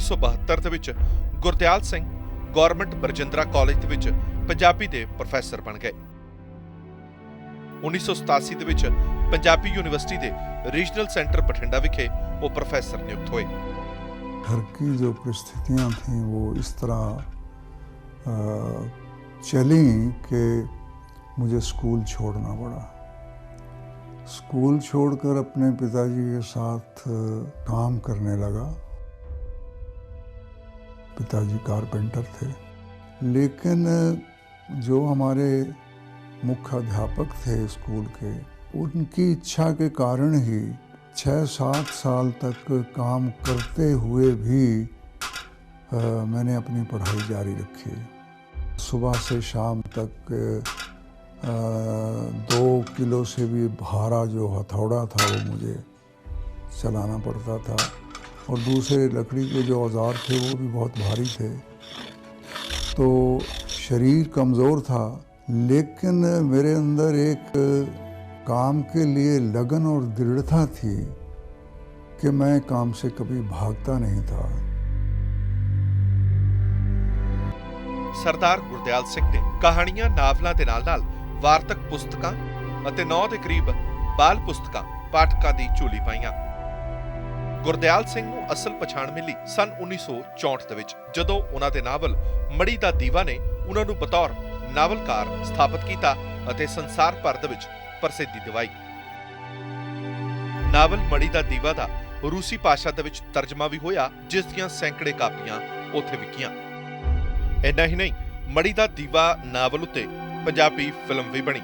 1972 ਦੇ ਵਿੱਚ Gurdial Singh government Barjindra college ਦੇ ਵਿੱਚ ਪੰਜਾਬੀ ਦੇ ਪ੍ਰੋਫੈਸਰ ਬਣ ਗਏ। 1987 ਦੇ ਵਿੱਚ ਪੰਜਾਬੀ यूनिवर्सिटी ਦੇ रीजनल सेंटर बठिंडा विखे वो प्रोफेसर नियुक्त हुए। घर की जो परिस्थितियां थीं वो इस तरह चली कि मुझे स्कूल छोड़ना पड़ा। स्कूल छोड़कर अपने पिताजी के साथ काम करने लगा। पिताजी कारपेंटर थे, लेकिन जो हमारे मुख्य अध्यापक थे स्कूल के, उनकी इच्छा के कारण ही 6-7 साल तक काम करते हुए भी मैंने अपनी पढ़ाई जारी रखी। सुबह से शाम तक 2 किलो से भी भारा जो हथौड़ा था वो मुझे चलाना पड़ता था, और दूसरे लकड़ी के जो औजार थे वो भी बहुत भारी थे। तो शरीर कमज़ोर था, लेकिन मेरे अंदर एक काम के लिए लगन और दृढ़ता थी कि मैं काम से कभी भागता नहीं था। सरदार गुरदयाल सिंह ने कहानियां नावलों के नाल-नाल वार्तक पुस्तकां ਅਤੇ 9 ਦੇ ਕਰੀਬ ਬਾਲ ਪੁਸਤਕਾਂ ਪਾਠਕਾਂ ਦੀ ਝੋਲੀ ਪਾਈਆਂ। ਗੁਰਦਿਆਲ ਸਿੰਘ ਨੂੰ ਅਸਲ ਪਛਾਣ ਮਿਲੀ ਸਨ 1964 ਦੇ ਵਿੱਚ, ਜਦੋਂ ਉਹਨਾਂ ਦੇ ਨਾਵਲ ਮੜੀ ਦਾ ਦੀਵਾ ਨੇ ਉਹਨਾਂ ਨੂੰ ਬਤੌਰ ਨਾਵਲਕਾਰ ਸਥਾਪਿਤ ਕੀਤਾ ਅਤੇ ਸੰਸਾਰ ਭਰ ਦੇ ਵਿੱਚ ਪ੍ਰਸਿੱਧੀ ਦਿਵਾਈ। ਨਾਵਲ ਮੜੀ ਦਾ ਦੀਵਾ ਦਾ ਰੂਸੀ ਭਾਸ਼ਾ ਦੇ ਵਿੱਚ ਤਰਜਮਾ ਵੀ ਹੋਇਆ, ਜਿਸ ਦੀਆਂ ਸੈਂਕੜੇ ਕਾਪੀਆਂ ਉੱਥੇ ਵਿਕੀਆਂ। ਇੰਨਾ ਹੀ ਨਹੀਂ, ਮੜੀ ਦਾ ਦੀਵਾ ਨਾਵਲ ਉੱਤੇ ਪੰਜਾਬੀ ਫਿਲਮ ਵੀ ਬਣੀ।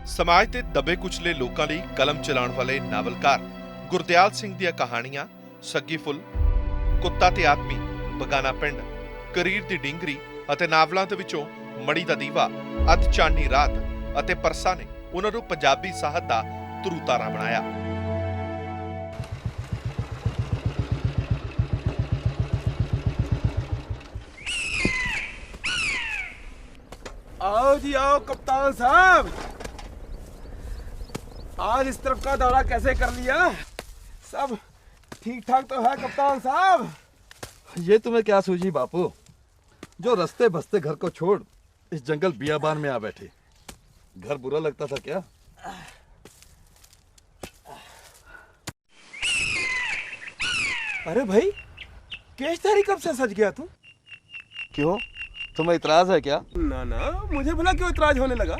ਸਮਾਜ ਦੇ ਦਬੇ ਕੁਚਲੇ ਲੋਕਾਂ ਲਈ ਕਲਮ ਚਲਾਉਣ ਵਾਲੇ ਨਾਵਲਕਾਰ ਗੁਰਦਿਆਲ ਸਿੰਘ ਦੀਆਂ ਕਹਾਣੀਆਂ ਸੱਗੀ ਫੁੱਲ, ਕੁੱਤਾ ਤੇ ਆਦਮੀ, ਬਗਾਨਾ ਪਿੰਡ, ਕਰੀਰ ਦੀ ਡਿੰਗਰੀ ਅਤੇ ਨਾਵਲਾਂ ਦੇ ਵਿੱਚੋਂ ਮੜੀ ਦਾ ਦੀਵਾ, ਅੱਧ ਚਾਂਦਨੀ ਰਾਤ ਅਤੇ ਪਰਸਾ ਨੇ ਉਹਨਾਂ ਨੂੰ ਪੰਜਾਬੀ ਸਾਹਿਤ ਦਾ ਧਰੂਤਾਰਾ ਬਣਾਇਆ। आओ जी आओ कप्तान साहब, आज इस तरफ का दौरा कैसे कर लिया? सब ठीक ठाक तो है कप्तान साहब? ये तुम्हें क्या सूझी बापू, जो रस्ते बसते घर को छोड़ इस जंगल बियाबान में आ बैठे? घर बुरा लगता था क्या? अरे भाई, केशधारी कब से सज गया तू? क्यों, तुम्हें इतराज है क्या? ना ना, मुझे भला क्यों इतराज होने लगा?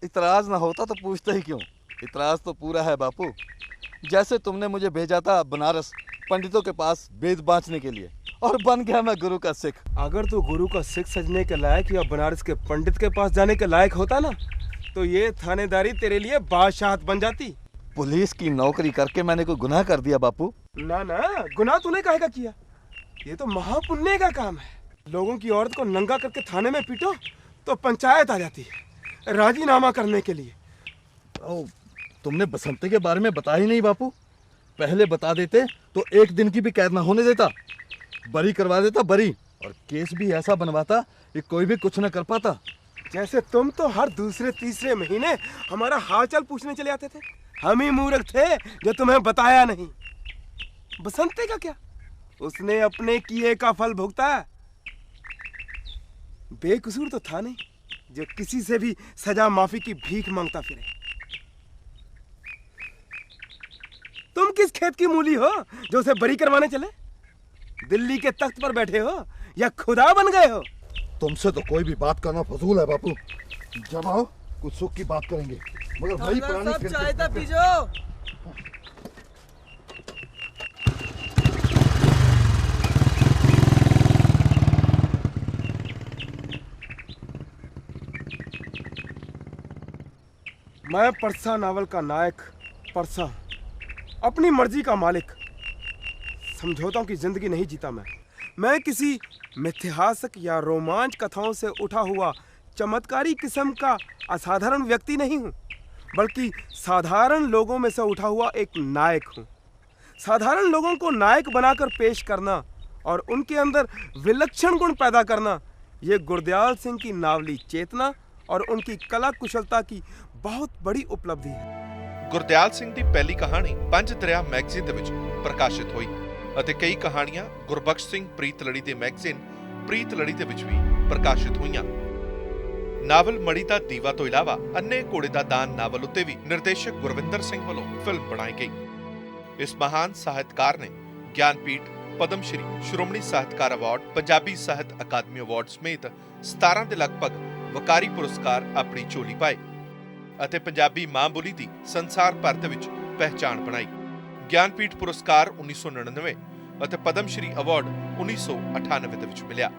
इतराज ना होता तो पूछते ही क्यों? इतराज तो पूरा है बापू। जैसे तुमने मुझे भेजा था बनारस पंडितों के पास वेद बांचने के लिए, और बन गया मैं गुरु का सिख। अगर तू गुरु का सिख सजने के लायक या बनारस के पंडित के पास जाने के लायक होता ना, तो ये थानेदारी तेरे लिए बादशाहत बन जाती। पुलिस की नौकरी करके मैंने कोई गुनाह कर दिया बापू? ना ना, गुनाह तूने काहे का किया? ये तो महापुण्य का काम है। लोगों की औरत को नंगा करके थाने में पीटो तो पंचायत आ जाती है राजीनामा करने के लिए। ओ, तुमने बसंती के बारे में बताया ही नहीं बापू। पहले बता देते तो 1 दिन की भी कैद ना होने देता, बरी करवा देता बरी, और केस भी ऐसा बनवाता कि कोई भी कुछ न कर पाता। जैसे तुम तो हर दूसरे तीसरे महीने हमारा हालचाल पूछने चले आते थे। हम ही मूर्ख थे जो तुम्हें बताया नहीं। बसंती का क्या, उसने अपने किए का फल भुगता है। बेकसूर तो था नहीं जो किसी से भी सजा माफी की भीख मांगता फिरे। तुम किस खेत की मूली हो जो उसे बरी करवाने चले? दिल्ली के तख्त पर बैठे हो या खुदा बन गए हो? तुमसे तो कोई भी बात करना फजूल है बापू। जब आओ कुछ सुख की बात करेंगे, मगर वही पुरानी चाय तो पीजो। मैं परसा नावल का नायक परसा, अपनी मर्जी का मालिक। समझौताओं की जिंदगी नहीं जीता मैं किसी मिथ्याहासक या रोमांच कथाओं से उठा हुआ चमत्कारी किस्म का असाधारण व्यक्ति नहीं हूँ, बल्कि साधारण लोगों में से उठा हुआ एक नायक हूँ। साधारण लोगों को नायक बनाकर पेश करना और उनके अंदर विलक्षण गुण पैदा करना, ये गुरदयाल सिंह की नावली चेतना और उनकी कला कुशलता की बहुत बड़ी उपलब्धि है। ਗੁਰਦਿਆਲ ਸਿੰਘ ਦੀ ਪਹਿਲੀ ਕਹਾਣੀ ਪੰਜ ਦਰਿਆ ਮੈਗਜ਼ੀਨ ਦੇ ਵਿੱਚ ਪ੍ਰਕਾਸ਼ਿਤ ਹੋਈ। ਅਤੇ ਕਈ ਕਹਾਣੀਆਂ ਗੁਰਬਖਸ਼ ਸਿੰਘ ਪ੍ਰੀਤਲੜੀ ਦੇ ਮੈਗਜ਼ੀਨ ਪ੍ਰੀਤਲੜੀ ਦੇ ਵਿੱਚ ਵੀ ਪ੍ਰਕਾਸ਼ਿਤ ਹੋਈਆਂ। ਨਾਵਲ ਮੜੀ ਦਾ ਦੀਵਾ ਤੋਂ ਇਲਾਵਾ ਅੰਨੇ ਘੋੜੇ ਦਾ ਦਾਨ ਨਾਵਲ ਉੱਤੇ ਵੀ ਨਿਰਦੇਸ਼ਕ ਗੁਰਵਿੰਦਰ ਸਿੰਘ ਵੱਲੋਂ ਫਿਲਮ ਬਣਾਈ ਗਈ। ਇਸ ਮਹਾਨ ਸਾਹਿਤਕਾਰ ਨੇ ਗਿਆਨਪੀਠ, ਪਦਮ ਸ਼੍ਰੀ, ਸ਼੍ਰੋਮਣੀ ਸਾਹਿਤਕਾਰ ਅਵਾਰਡ, ਪੰਜਾਬੀ ਸਾਹਿਤ ਅਕਾਦਮੀ ਅਵਾਰਡ ਸਮੇਤ 17 ਦੇ ਲਗਭਗ ਵਕਾਰੀ ਪੁਰਸਕਾਰ ਆਪਣੀ ਝੋਲੀ ਪਾਏ ਅਤੇ ਪੰਜਾਬੀ ਮਾਂ ਬੋਲੀ ਦੀ ਸੰਸਾਰ ਭਰ ਦੇ ਵਿੱਚ ਪਹਿਚਾਣ ਬਣਾਈ। ਗਿਆਨਪੀਠ ਪੁਰਸਕਾਰ 1999 ਅਤੇ ਪਦਮ ਸ਼੍ਰੀ ਅਵਾਰਡ 1998 ਦੇ ਵਿੱਚ ਮਿਲਿਆ।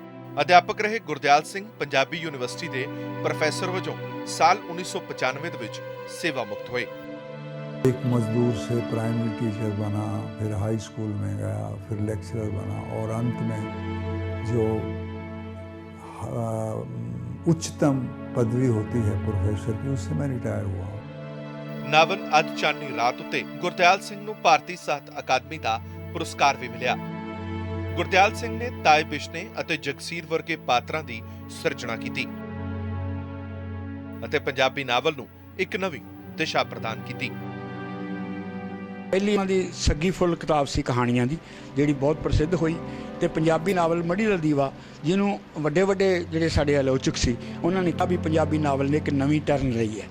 ਅਧਿਆਪਕ ਰਹੇ ਗੁਰਦਿਆਲ ਸਿੰਘ ਪੰਜਾਬੀ ਯੂਨੀਵਰਸਿਟੀ ਦੇ ਪ੍ਰੋਫੈਸਰ ਵਜੋਂ ਸਾਲ 1995 ਦੇ ਵਿੱਚ ਸੇਵਾ ਮੁਕਤ ਹੋਏ। एक मजदूर से प्राइमरी टीचर बना, फिर हाई स्कूल में गया, फिर लेक्चरर बना और अंत में जो उच्चतम पदवी होती है प्रोफेसर की, उससे मैं रिटायर हुआ। ਨਾਵਲ ਅੱਜ ਚਾਨਣੀ ਰਾਤ ਉੱਤੇ ਗੁਰਦਿਆਲ ਸਿੰਘ ਨੂੰ ਭਾਰਤੀ ਸਾਹਿਤ ਅਕਾਦਮੀ ਦਾ ਪੁਰਸਕਾਰ ਵੀ ਮਿਲਿਆ। ਗੁਰਦਿਆਲ ਸਿੰਘ ਨੇ ਤਾਏ ਬਿਸ਼ਨੇ ਅਤੇ ਜਗਸੀਰ ਵਰਗੇ ਪਾਤਰਾਂ ਦੀ ਸਿਰਜਣਾ ਕੀਤੀ ਅਤੇ ਪੰਜਾਬੀ ਨਾਵਲ ਨੂੰ ਇੱਕ ਨਵੀਂ ਦਿਸ਼ਾ ਪ੍ਰਦਾਨ ਕੀਤੀ। ਪਹਿਲੀ ਉਹਨਾਂ ਦੀ ਸੱਗੀ ਫੁੱਲ ਕਿਤਾਬ ਸੀ ਕਹਾਣੀਆਂ ਦੀ, ਜਿਹੜੀ ਬਹੁਤ ਪ੍ਰਸਿੱਧ ਹੋਈ, ਤੇ ਪੰਜਾਬੀ ਨਾਵਲ ਮੜੀ ਦਾ ਦੀਵਾ, ਜਿਹਨੂੰ ਵੱਡੇ ਵੱਡੇ ਜਿਹੜੇ ਸਾਡੇ ਆਲੋਚਕ ਸੀ ਉਹਨਾਂ ਨੇ ਕਿਹਾ ਵੀ ਪੰਜਾਬੀ ਨਾਵਲ ਨੇ ਇੱਕ ਨਵੀਂ ਟਰਨ ਲਈ ਹੈ।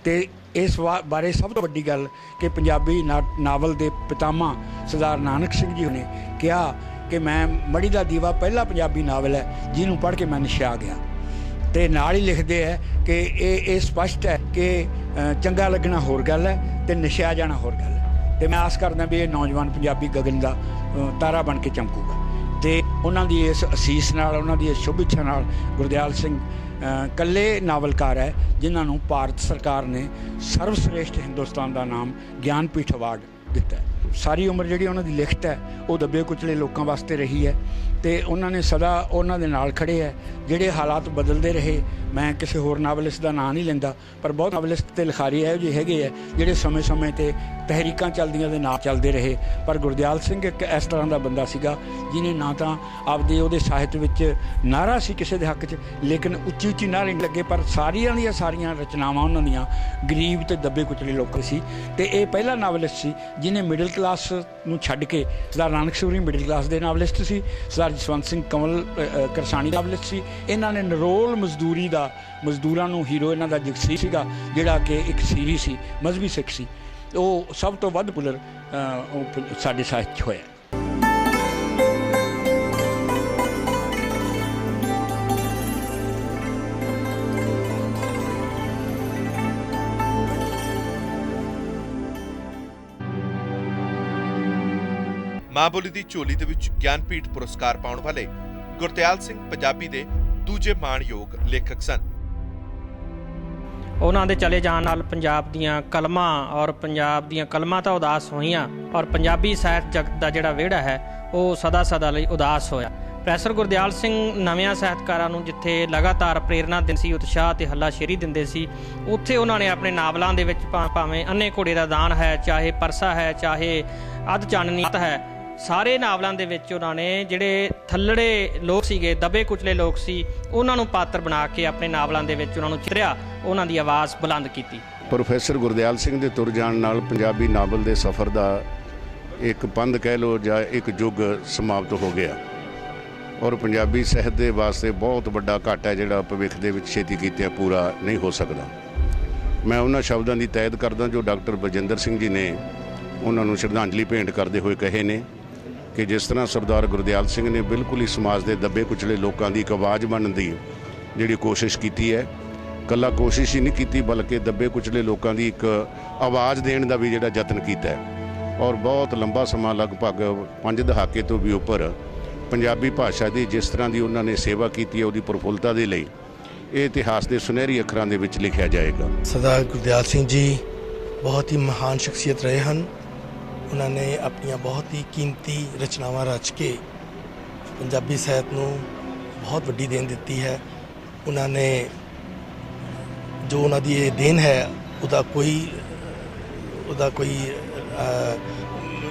ਤੇ ਇਸ ਬਾਰੇ ਸਭ ਤੋਂ ਵੱਡੀ ਗੱਲ ਕਿ ਪੰਜਾਬੀ ਨਾਵਲ ਦੇ ਪਿਤਾਮਾ ਸਰਦਾਰ ਨਾਨਕ ਸਿੰਘ ਜੀ ਨੇ ਕਿਹਾ ਕਿ ਮੈਂ ਮੜੀ ਦਾ ਦੀਵਾ ਪਹਿਲਾ ਪੰਜਾਬੀ ਨਾਵਲ ਹੈ ਜਿਹਨੂੰ ਪੜ੍ਹ ਕੇ ਮੈਂ ਨਸ਼ਾ ਗਿਆ। ਤੇ ਨਾਲ ਹੀ ਲਿਖਦੇ ਹੈ ਕਿ ਇਹ ਸਪਸ਼ਟ ਹੈ ਕਿ ਚੰਗਾ ਲੱਗਣਾ ਹੋਰ ਗੱਲ ਹੈ ਤੇ ਨਸ਼ਾ ਜਾਣਾ ਹੋਰ ਗੱਲ ਹੈ। ਤੇ ਮੈਂ ਆਸ ਕਰਦਾ ਵੀ ਇਹ ਨੌਜਵਾਨ ਪੰਜਾਬੀ ਗਗਨ ਦਾ ਤਾਰਾ ਬਣ ਕੇ ਚਮਕੂਗਾ। ਤੇ ਉਹਨਾਂ ਦੀ ਇਸ ਅਸੀਸ ਨਾਲ, ਉਹਨਾਂ ਦੀ ਇਸ ਸ਼ੁਭ ਇੱਛਾ ਨਾਲ ਗੁਰਦਿਆਲ ਸਿੰਘ ਇਕੱਲੇ ਨਾਵਲਕਾਰ ਹੈ ਜਿਨ੍ਹਾਂ ਨੂੰ ਭਾਰਤ ਸਰਕਾਰ ਨੇ ਸਰਵਸ਼੍ਰੇਸ਼ਠ ਹਿੰਦੁਸਤਾਨ ਦਾ ਨਾਮ ਗਿਆਨਪੀਠ ਅਵਾਰਡ ਦਿੱਤਾ ਹੈ। ਸਾਰੀ ਉਮਰ ਜਿਹੜੀ ਉਹਨਾਂ ਦੀ ਲਿਖਤ ਹੈ ਉਹ ਦੱਬੇ ਕੁਚਲੇ ਲੋਕਾਂ ਵਾਸਤੇ ਰਹੀ ਹੈ ਤੇ ਉਹਨਾਂ ਨੇ ਸਦਾ ਉਹਨਾਂ ਦੇ ਨਾਲ ਖੜੇ ਹੈ। ਜਿਹੜੇ ਹਾਲਾਤ ਬਦਲਦੇ ਰਹੇ, ਮੈਂ ਕਿਸੇ ਹੋਰ ਨਾਵਲਿਸਟ ਦਾ ਨਾਂ ਨਹੀਂ ਲੈਂਦਾ, ਪਰ ਬਹੁਤ ਨਾਵਲਿਸਟ ਤੇ ਲਿਖਾਰੀ ਇਹੋ ਜਿਹੇ ਹੈਗੇ ਹੈ ਜਿਹੜੇ ਸਮੇਂ-ਸਮੇਂ ਤੇ ਤਹਿਰੀਕਾਂ ਚੱਲਦੀਆਂ ਦੇ ਨਾਲ ਚੱਲਦੇ ਰਹੇ। ਪਰ ਗੁਰਦਿਆਲ ਸਿੰਘ ਇੱਕ ਇਸ ਤਰ੍ਹਾਂ ਦਾ ਬੰਦਾ ਸੀਗਾ ਜਿਹਨੇ ਨਾ ਤਾਂ ਆਪਦੇ ਉਹਦੇ ਸਾਹਿਤ ਵਿੱਚ ਨਾਅਰਾ ਸੀ ਕਿਸੇ ਦੇ ਹੱਕ 'ਚ, ਲੇਕਿਨ ਉੱਚੀ ਨਾਅਰੇ ਨਹੀਂ ਲੱਗੇ, ਪਰ ਸਾਰੀਆਂ ਦੀਆਂ ਸਾਰੀਆਂ ਰਚਨਾਵਾਂ ਉਹਨਾਂ ਦੀਆਂ ਗਰੀਬ ਤੇ ਦੱਬੇ ਕੁਚਲੇ ਲੋਕਾਂ ਸੀ। ਤੇ ਇਹ ਪਹਿਲਾ ਨਾਵਲਿਸਟ ਸੀ ਜਿਹਨੇ ਮਿਡਲ ਕਲਾਸ ਨੂੰ ਛੱਡ ਕੇ, ਸਰਦਾਰ ਨਾਨਕ ਸੂਰੀ ਮਿਡਲ ਕਲਾਸ ਦੇ ਨਾਵਲਿਸਟ ਸੀ, ਸਰਦਾਰ ਜਸਵੰਤ ਸਿੰਘ ਕੰਵਲ ਕਰਸਾਣੀ ਨਾਵਲਿਸਟ ਸੀ। ਇਹਨਾਂ ਨੇ ਨਿਰੋਲ ਮਜ਼ਦੂਰੀ ਦਾ, ਮਜ਼ਦੂਰਾਂ ਨੂੰ ਹੀਰੋ ਇਹਨਾਂ ਦਾ ਜਗਸੀਰ ਸੀਗਾ ਜਿਹੜਾ ਕਿ ਇੱਕ ਸੀਰੀ ਸੀ, ਮਜ਼ਹਬੀ ਸਿੱਖ ਸੀ। ਉਹ ਸਭ ਤੋਂ ਵੱਧ ਪੁਲਰ ਸਾਡੇ ਸਾਹਿਤ 'ਚ ਹੋਇਆ। ਮਾਂ ਬੋਲੀ ਦੀ ਝੋਲੀ ਦੇ ਵਿੱਚ ਗਿਆਨਪੀਠ ਪੁਰਸਕਾਰ ਪਾਉਣ ਵਾਲੇ ਗੁਰਦਿਆਲ ਸਿੰਘ ਪੰਜਾਬੀ ਦੇ ਦੂਜੇ ਮਾਣਯੋਗ ਲੇਖਕ ਸਨ। ਉਹਨਾਂ ਦੇ ਚਲੇ ਜਾਣ ਨਾਲ ਪੰਜਾਬ ਦੀਆਂ ਕਲਮਾਂ ਤਾਂ ਉਦਾਸ ਹੋਈਆਂ ਔਰ ਪੰਜਾਬੀ ਸਾਹਿਤ ਜਗਤ ਦਾ ਜਿਹੜਾ ਵਿਹੜਾ ਹੈ ਉਹ ਸਦਾ ਲਈ ਉਦਾਸ ਹੋਇਆ। ਪ੍ਰੋਫੈਸਰ ਗੁਰਦਿਆਲ ਸਿੰਘ ਨਵਿਆਂ ਸਾਹਿਤਕਾਰਾਂ ਨੂੰ ਜਿੱਥੇ ਲਗਾਤਾਰ ਪ੍ਰੇਰਨਾ ਦਿੰਦੇ ਸੀ, ਉਤਸ਼ਾਹ ਤੇ ਹੱਲਾਸ਼ੇਰੀ ਦਿੰਦੇ ਸੀ, ਉੱਥੇ ਉਹਨਾਂ ਨੇ ਆਪਣੇ ਨਾਵਲਾਂ ਦੇ ਵਿੱਚ ਭਾਵੇਂ ਅੰਨੇ ਘੋੜੇ ਦਾ ਦਾਨ ਹੈ, ਚਾਹੇ ਪਰਸਾ ਹੈ, ਚਾਹੇ ਅੱਧ ਚਾਨਣੀ ਹੈ, ਸਾਰੇ ਨਾਵਲਾਂ ਦੇ ਵਿੱਚ ਉਹਨਾਂ ਨੇ ਜਿਹੜੇ ਥੱਲੜੇ ਲੋਕ ਸੀਗੇ, ਦਬੇ ਕੁਚਲੇ ਲੋਕ ਸੀ, ਉਹਨਾਂ ਨੂੰ ਪਾਤਰ ਬਣਾ ਕੇ ਆਪਣੇ ਨਾਵਲਾਂ ਦੇ ਵਿੱਚ ਉਹਨਾਂ ਨੂੰ ਚਿਤਰਿਆ, ਉਹਨਾਂ ਦੀ ਆਵਾਜ਼ ਬੁਲੰਦ ਕੀਤੀ। ਪ੍ਰੋਫੈਸਰ ਗੁਰਦਿਆਲ ਸਿੰਘ ਦੇ ਤੁਰ ਜਾਣ ਨਾਲ ਪੰਜਾਬੀ ਨਾਵਲ ਦੇ ਸਫ਼ਰ ਦਾ ਇੱਕ ਪੰਧ ਕਹਿ ਲਓ ਜਾਂ ਇੱਕ ਯੁੱਗ ਸਮਾਪਤ ਹੋ ਗਿਆ ਔਰ ਪੰਜਾਬੀ ਸਾਹਿਤ ਦੇ ਵਾਸਤੇ ਬਹੁਤ ਵੱਡਾ ਘਾਟਾ ਜਿਹੜਾ ਭਵਿੱਖ ਦੇ ਵਿੱਚ ਛੇਤੀ ਕੀਤਿਆਂ ਪੂਰਾ ਨਹੀਂ ਹੋ ਸਕਦਾ। ਮੈਂ ਉਹਨਾਂ ਸ਼ਬਦਾਂ ਦੀ ਤਾਇਦ ਕਰਦਾ ਜੋ ਡਾਕਟਰ ਬਲਜਿੰਦਰ ਸਿੰਘ ਜੀ ਨੇ ਉਹਨਾਂ ਨੂੰ ਸ਼ਰਧਾਂਜਲੀ ਭੇਂਟ ਕਰਦੇ ਹੋਏ ਕਹੇ ਨੇ ਕਿ ਜਿਸ ਤਰ੍ਹਾਂ ਸਰਦਾਰ ਗੁਰਦਿਆਲ ਸਿੰਘ ਨੇ ਬਿਲਕੁਲ ਹੀ ਸਮਾਜ ਦੇ ਦੱਬੇ ਕੁਚਲੇ ਲੋਕਾਂ ਦੀ ਇੱਕ ਆਵਾਜ਼ ਬਣਨ ਦੀ ਜਿਹੜੀ ਕੋਸ਼ਿਸ਼ ਕੀਤੀ ਹੈ, ਇਕੱਲਾ ਕੋਸ਼ਿਸ਼ ਹੀ ਨਹੀਂ ਕੀਤੀ ਬਲਕਿ ਦੱਬੇ ਕੁਚਲੇ ਲੋਕਾਂ ਦੀ ਇੱਕ ਆਵਾਜ਼ ਦੇਣ ਦਾ ਵੀ ਜਿਹੜਾ ਯਤਨ ਕੀਤਾ ਹੈ ਔਰ ਬਹੁਤ ਲੰਬਾ ਸਮਾਂ ਲਗਭਗ 5 ਦਹਾਕੇ ਤੋਂ ਵੀ ਉੱਪਰ ਪੰਜਾਬੀ ਭਾਸ਼ਾ ਦੀ ਜਿਸ ਤਰ੍ਹਾਂ ਦੀ ਉਹਨਾਂ ਨੇ ਸੇਵਾ ਕੀਤੀ ਹੈ ਉਹਦੀ ਪ੍ਰਫੁੱਲਤਾ ਦੇ ਲਈ ਇਹ ਇਤਿਹਾਸ ਦੇ ਸੁਨਹਿਰੀ ਅੱਖਰਾਂ ਦੇ ਵਿੱਚ ਲਿਖਿਆ ਜਾਏਗਾ। ਸਰਦਾਰ ਗੁਰਦਿਆਲ ਸਿੰਘ ਜੀ ਬਹੁਤ ਹੀ ਮਹਾਨ ਸ਼ਖਸੀਅਤ ਰਹੇ ਹਨ। ਉਹਨਾਂ ਨੇ ਆਪਣੀਆਂ ਬਹੁਤ ਹੀ ਕੀਮਤੀ ਰਚਨਾਵਾਂ ਰਚ ਕੇ ਪੰਜਾਬੀ ਸਾਹਿਤ ਨੂੰ ਬਹੁਤ ਵੱਡੀ ਦੇਣ ਦਿੱਤੀ ਹੈ। ਉਹਨਾਂ ਨੇ ਜੋ ਉਹਨਾਂ ਦੀ ਇਹ ਦੇਣ ਹੈ ਉਹਦਾ ਕੋਈ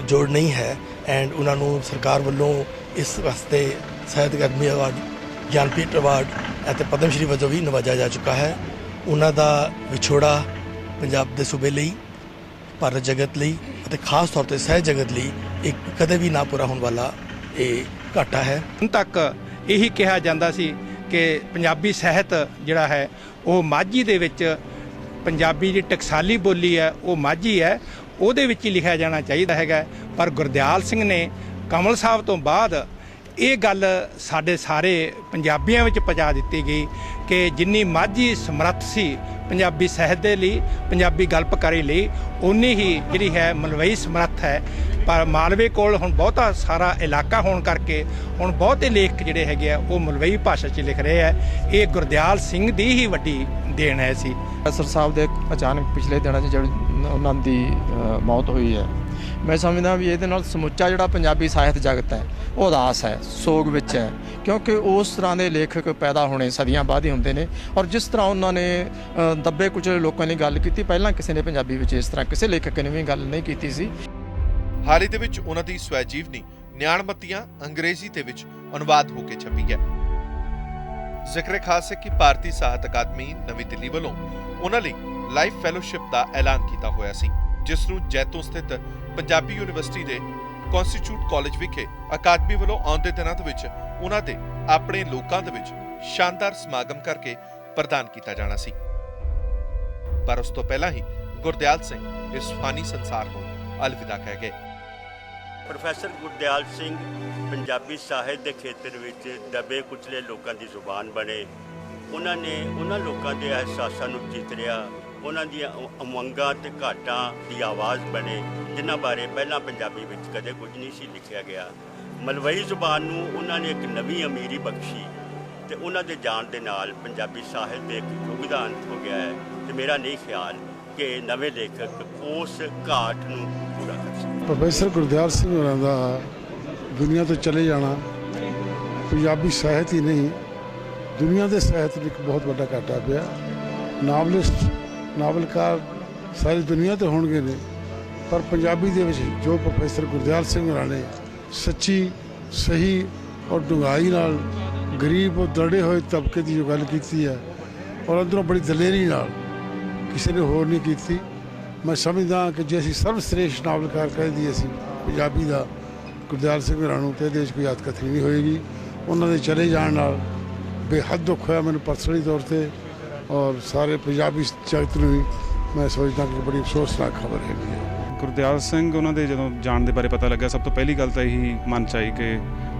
ਜੋੜ ਨਹੀਂ ਹੈ ਐਂਡ ਉਹਨਾਂ ਨੂੰ ਸਰਕਾਰ ਵੱਲੋਂ ਇਸ ਵਾਸਤੇ ਸਾਹਿਤ ਅਕਾਦਮੀ ਅਵਾਰਡ, ਗਿਆਨਪੀਠ ਅਵਾਰਡ ਅਤੇ ਪਦਮ ਸ਼੍ਰੀ ਵਜੋਂ ਵੀ ਨਵਾਜਿਆ ਜਾ ਚੁੱਕਾ ਹੈ। ਉਹਨਾਂ ਦਾ ਵਿਛੋੜਾ ਪੰਜਾਬ ਦੇ ਸੂਬੇ ਲਈ, ਭਾਰਤ ਜਗਤ ਲਈ ਅਤੇ ਖਾਸ ਤੌਰ ਤੇ ਸਾਹਿਤ ਜਗਤ ਲਈ ਇੱਕ ਕਦੇ ਵੀ ਨਾ ਪੂਰਾ ਹੋਣ ਵਾਲਾ ਇਹ ਘਾਟਾ ਹੈ। ਹੁਣ ਤੱਕ ਇਹੀ ਕਿਹਾ ਜਾਂਦਾ ਸੀ ਕਿ ਪੰਜਾਬੀ ਸਾਹਿਤ ਜਿਹੜਾ ਹੈ ਉਹ ਮਾਝੀ ਦੇ ਵਿੱਚ, ਪੰਜਾਬੀ ਦੀ ਟਕਸਾਲੀ ਬੋਲੀ ਹੈ ਉਹ ਮਾਝੀ ਹੈ, ਉਹਦੇ ਵਿੱਚ ਹੀ ਲਿਖਿਆ ਜਾਣਾ ਚਾਹੀਦਾ ਹੈਗਾ। ਪਰ ਗੁਰਦਿਆਲ ਸਿੰਘ ਨੇ ਕਮਲ ਸਾਹਿਬ ਤੋਂ ਬਾਅਦ ਇਹ ਗੱਲ ਸਾਡੇ ਸਾਰੇ ਪੰਜਾਬੀਆਂ ਵਿੱਚ ਪਹੁੰਚਾ ਦਿੱਤੀ ਗਈ ਕਿ ਜਿੰਨੀ ਮਾਝੀ ਸਮਰੱਥ ਸੀ ਪੰਜਾਬੀ ਸਾਹਿਤ ਦੇ ਲਈ, ਪੰਜਾਬੀ ਗਲਪਕਾਰੀ ਲਈ, ਉਨੀ ਹੀ ਜਿਹੜੀ ਹੈ ਮਲਵਈ ਸਮਰੱਥ ਹੈ। ਪਰ ਮਾਲਵੇ ਕੋਲ ਹੁਣ ਬਹੁਤਾ ਸਾਰਾ ਇਲਾਕਾ ਹੋਣ ਕਰਕੇ ਹੁਣ ਬਹੁਤੇ ਲੇਖਕ ਜਿਹੜੇ ਹੈਗੇ ਆ ਉਹ ਮਲਵਈ ਭਾਸ਼ਾ 'ਚ ਲਿਖ ਰਹੇ ਆ। ਇਹ ਗੁਰਦਿਆਲ ਸਿੰਘ ਦੀ ਹੀ ਵੱਡੀ ਦੇਣ ਹੈ ਸੀ। ਪ੍ਰੋਫੈਸਰ ਸਾਹਿਬ ਦੇ ਅਚਾਨਕ ਪਿਛਲੇ ਦਿਨਾਂ 'ਚ ਜਿਹੜੀ ਉਹਨਾਂ ਦੀ ਮੌਤ ਹੋਈ ਹੈ, ਮੈਂ ਸਮਝਦਾ ਵੀ ਇਹਦੇ ਨਾਲ ਸਮੁੱਚਾ ਜਿਹੜਾ ਪੰਜਾਬੀ ਸਾਹਿਤ ਜਗਤ ਹੈ ਉਹ ਉਦਾਸ ਹੈ, ਸੋਗ ਵਿੱਚ ਹੈ, ਕਿਉਂਕਿ ਉਸ ਤਰ੍ਹਾਂ ਦੇ ਲੇਖਕ ਪੈਦਾ ਹੋਣੇ ਸਦੀਆਂ ਬਾਅਦ ਹੀ ਹੁੰਦੇ ਨੇ। ਔਰ ਜਿਸ ਤਰ੍ਹਾਂ ਉਹਨਾਂ ਨੇ ਦੱਬੇ ਕੁਚਲੇ ਲੋਕਾਂ ਦੀ ਗੱਲ ਕੀਤੀ, ਪਹਿਲਾਂ ਕਿਸੇ ਨੇ ਪੰਜਾਬੀ ਵਿੱਚ ਇਸ ਤਰ੍ਹਾਂ ਕਿਸੇ ਲੇਖਕ ਨੇ ਵੀ ਗੱਲ ਨਹੀਂ ਕੀਤੀ ਸੀ। ਹਾਲ ਹੀ ਦੇ ਵਿੱਚ ਉਹਨਾਂ ਦੀ ਸਵੈ ਜੀਵਨੀ ਨਿਆਣਮੱਤੀਆਂ ਅੰਗਰੇਜ਼ੀ ਦੇ ਵਿੱਚ ਅਨੁਵਾਦ ਹੋ ਕੇ ਛਪੀ ਹੈ। ਜ਼ਿਕਰ ਖਾਸ ਹੈ ਕਿ ਭਾਰਤੀ ਸਾਹਿਤ ਅਕਾਦਮੀ ਨਵੀਂ ਦਿੱਲੀ ਵੱਲੋਂ ਉਹਨਾਂ ਲਈ ਲਾਈਫ ਫੈਲੋਸ਼ਿਪ ਦਾ ਐਲਾਨ ਕੀਤਾ ਹੋਇਆ ਸੀ, ਜਿਸ ਨੂੰ ਜੈਤੋ ਸਥਿਤ ਪੰਜਾਬੀ ਯੂਨੀਵਰਸਿਟੀ ਦੇ ਕੌਂਸਟੀਚਿਊਟ ਕਾਲਜ ਵਿਖੇ ਅਕਾਦਮੀ ਵੱਲੋਂ ਆਉਂਦੇ ਦਿਨਾਂ ਦੇ ਵਿੱਚ ਉਹਨਾਂ ਦੇ ਆਪਣੇ ਲੋਕਾਂ ਦੇ ਵਿੱਚ ਸ਼ਾਨਦਾਰ ਸਮਾਗਮ ਕਰਕੇ ਪ੍ਰਦਾਨ ਕੀਤਾ ਜਾਣਾ ਸੀ। ਪਰ ਉਸ ਤੋਂ ਪਹਿਲਾਂ ਹੀ ਗੁਰਦਿਆਲ ਸਿੰਘ ਇਸ ਫਾਨੀ ਸੰਸਾਰ ਨੂੰ ਅਲਵਿਦਾ ਕਹਿ ਗਏ। ਪ੍ਰੋਫੈਸਰ ਗੁਰਦਿਆਲ ਸਿੰਘ ਪੰਜਾਬੀ ਸਾਹਿਤ ਦੇ ਖੇਤਰ ਵਿੱਚ ਦਬੇ ਕੁਚਲੇ ਲੋਕਾਂ ਦੀ ਜ਼ੁਬਾਨ ਬਣੇ। ਉਹਨਾਂ ਨੇ ਉਹਨਾਂ ਲੋਕਾਂ ਦੇ ਅਹਿਸਾਸਾਂ ਨੂੰ ਚਿਤਰਿਆ, ਉਹਨਾਂ ਦੀਆਂ ਉਮੰਗਾਂ ਤੇ ਘਾਟਾਂ ਦੀ ਆਵਾਜ਼ ਬਣੇ ਜਿਨ੍ਹਾਂ ਬਾਰੇ ਪਹਿਲਾਂ ਪੰਜਾਬੀ ਵਿੱਚ ਕਦੇ ਕੁਝ ਨਹੀਂ ਸੀ ਲਿਖਿਆ ਗਿਆ। ਮਲਵਈ ਜ਼ੁਬਾਨ ਨੂੰ ਉਹਨਾਂ ਨੇ ਇੱਕ ਨਵੀਂ ਅਮੀਰੀ ਬਖਸ਼ੀ ਤੇ ਉਹਨਾਂ ਦੇ ਜਾਣ ਦੇ ਨਾਲ ਪੰਜਾਬੀ ਸਾਹਿਤ ਦੇ ਇੱਕ ਯੁੱਗ ਦਾ ਅੰਤ ਹੋ ਗਿਆ ਹੈ ਤੇ ਮੇਰਾ ਨਹੀਂ ਖਿਆਲ ਕਿ ਨਵੇਂ ਲੇਖਕ ਉਸ ਘਾਟ ਨੂੰ ਪੂਰਾ ਕਰ ਸਕਦੇ। ਪ੍ਰੋਫੈਸਰ ਗੁਰਦਿਆਲ ਸਿੰਘ ਹੋਰਾਂ ਦਾ ਦੁਨੀਆ ਤੋਂ ਚਲੇ ਜਾਣਾ ਪੰਜਾਬੀ ਸਾਹਿਤ ਹੀ ਨਹੀਂ, ਦੁਨੀਆ ਦੇ ਸਾਹਿਤ ਨੂੰ ਇੱਕ ਬਹੁਤ ਵੱਡਾ ਘਾਟਾ ਪਿਆ। ਨਾਵਲਿਸਟ, ਨਾਵਲਕਾਰ ਸਾਰੀ ਦੁਨੀਆ ਤੇ ਹੋਣਗੇ ਨੇ, ਪਰ ਪੰਜਾਬੀ ਦੇ ਵਿੱਚ ਜੋ ਪ੍ਰੋਫੈਸਰ ਗੁਰਦਿਆਲ ਸਿੰਘ ਹੋਰਾਂ ਨੇ ਸੱਚੀ, ਸਹੀ ਔਰ ਡੂੰਘਾਈ ਨਾਲ ਗਰੀਬ ਔਰ ਦਰੜੇ ਹੋਏ ਤਬਕੇ ਦੀ ਜੋ ਗੱਲ ਕੀਤੀ ਹੈ ਔਰ ਅੰਦਰੋਂ ਬੜੀ ਦਲੇਰੀ ਨਾਲ ਕਿਸੇ ਨੇ ਹੋਰ ਨਹੀਂ ਕੀਤੀ। ਮੈਂ ਸਮਝਦਾ ਕਿ ਜੇ ਅਸੀਂ ਸਰਵਸ਼੍ਰੇਸ਼ਟ ਨਾਵਲਕਾਰ ਕਹਿ ਦਈਏ ਅਸੀਂ ਪੰਜਾਬੀ ਦਾ ਗੁਰਦਿਆਲ ਸਿੰਘ ਹੋਰਾਂ ਨੂੰ, ਤੇ ਇਹਦੇ ਵਿੱਚ ਕੋਈ ਹੱਥਕਥਨੀ ਨਹੀਂ ਹੋਏਗੀ। ਉਹਨਾਂ ਦੇ ਚਲੇ ਜਾਣ ਨਾਲ ਬੇਹੱਦ ਦੁੱਖ ਹੋਇਆ ਮੈਨੂੰ ਪਰਸਨਲੀ ਤੌਰ ਤੇ, ਔਰ ਸਾਰੇ ਪੰਜਾਬੀ ਜਗਤ ਨੂੰ ਵੀ ਮੈਂ ਸੋਚਦਾ ਕਿ ਬੜੀ ਅਫਸੋਸਨਾਕ ਖਬਰ ਹੈਗੀ ਹੈ। ਗੁਰਦਿਆਲ ਸਿੰਘ ਉਹਨਾਂ ਦੇ ਜਦੋਂ ਜਾਣ ਦੇ ਬਾਰੇ ਪਤਾ ਲੱਗਿਆ, ਸਭ ਤੋਂ ਪਹਿਲੀ ਗੱਲ ਤਾਂ ਇਹੀ ਮਨ 'ਚ ਆਈ ਕਿ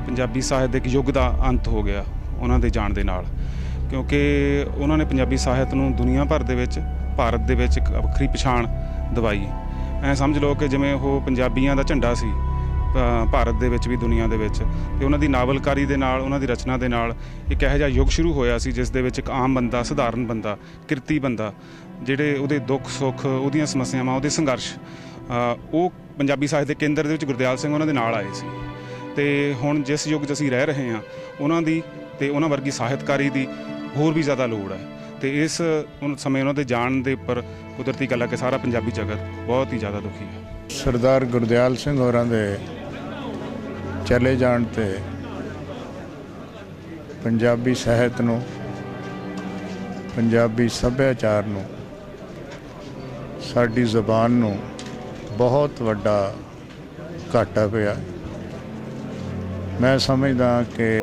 ਪੰਜਾਬੀ ਸਾਹਿਤ ਦੇ ਇੱਕ ਯੁੱਗ ਦਾ ਅੰਤ ਹੋ ਗਿਆ ਉਹਨਾਂ ਦੇ ਜਾਣ ਦੇ ਨਾਲ, ਕਿਉਂਕਿ ਉਹਨਾਂ ਨੇ ਪੰਜਾਬੀ ਸਾਹਿਤ ਨੂੰ ਦੁਨੀਆ ਭਰ ਦੇ ਵਿੱਚ, ਭਾਰਤ ਦੇ ਵਿੱਚ ਇੱਕ ਵੱਖਰੀ ਪਛਾਣ ਦਿਵਾਈ। ਐਂ ਸਮਝ ਲਓ ਕਿ ਜਿਵੇਂ ਉਹ ਪੰਜਾਬੀਆਂ ਦਾ ਝੰਡਾ ਸੀ ਭਾਰਤ ਦੇ ਵਿੱਚ ਵੀ, ਦੁਨੀਆ ਦੇ ਵਿੱਚ। ਤੇ ਉਹਨਾਂ ਦੀ ਨਾਵਲਕਾਰੀ ਦੇ ਨਾਲ, ਉਹਨਾਂ ਦੀ ਰਚਨਾ ਦੇ ਨਾਲ ਇੱਕ ਇਹੋ ਜਿਹਾ ਯੁੱਗ ਸ਼ੁਰੂ ਹੋਇਆ ਸੀ ਜਿਸ ਦੇ ਵਿੱਚ ਇੱਕ ਆਮ ਬੰਦਾ, ਸਧਾਰਨ ਬੰਦਾ, ਕਿਰਤੀ ਬੰਦਾ, ਜਿਹੜੇ ਉਹਦੇ ਦੁੱਖ ਸੁੱਖ, ਉਹਦੀਆਂ ਸਮੱਸਿਆਵਾਂ, ਉਹਦੇ ਸੰਘਰਸ਼, ਉਹ ਪੰਜਾਬੀ ਸਾਹਿਤ ਦੇ ਕੇਂਦਰ ਦੇ ਵਿੱਚ ਗੁਰਦਿਆਲ ਸਿੰਘ ਉਹਨਾਂ ਦੇ ਨਾਲ ਆਏ ਸੀ। ਤੇ ਹੁਣ ਜਿਸ ਯੁੱਗ 'ਚ ਅਸੀਂ ਰਹਿ ਰਹੇ ਹਾਂ, ਉਹਨਾਂ ਦੀ ਤੇ ਉਹਨਾਂ ਵਰਗੀ ਸਾਹਿਤਕਾਰੀ ਦੀ ਹੋਰ ਵੀ ਜ਼ਿਆਦਾ ਲੋੜ ਹੈ। ਤੇ ਇਸ ਸਮੇਂ ਉਹਨਾਂ ਦੇ ਜਾਣ ਦੇ ਉੱਪਰ ਕੁਦਰਤੀ ਗੱਲ ਹੈ ਕਿ ਸਾਰਾ ਪੰਜਾਬੀ ਜਗਤ ਬਹੁਤ ਹੀ ਜ਼ਿਆਦਾ ਦੁਖੀ ਹੈ। ਸਰਦਾਰ ਗੁਰਦਿਆਲ ਸਿੰਘ ਹੋਰਾਂ ਦੇ ਚਲੇ ਜਾਣ ਤੇ ਪੰਜਾਬੀ ਸਾਹਿਤ ਨੂੰ, ਪੰਜਾਬੀ ਸੱਭਿਆਚਾਰ ਨੂੰ, ਸਾਡੀ ਜ਼ੁਬਾਨ ਨੂੰ ਬਹੁਤ ਵੱਡਾ ਘਾਟਾ ਪਿਆ। ਮੈਂ ਸਮਝਦਾ ਕਿ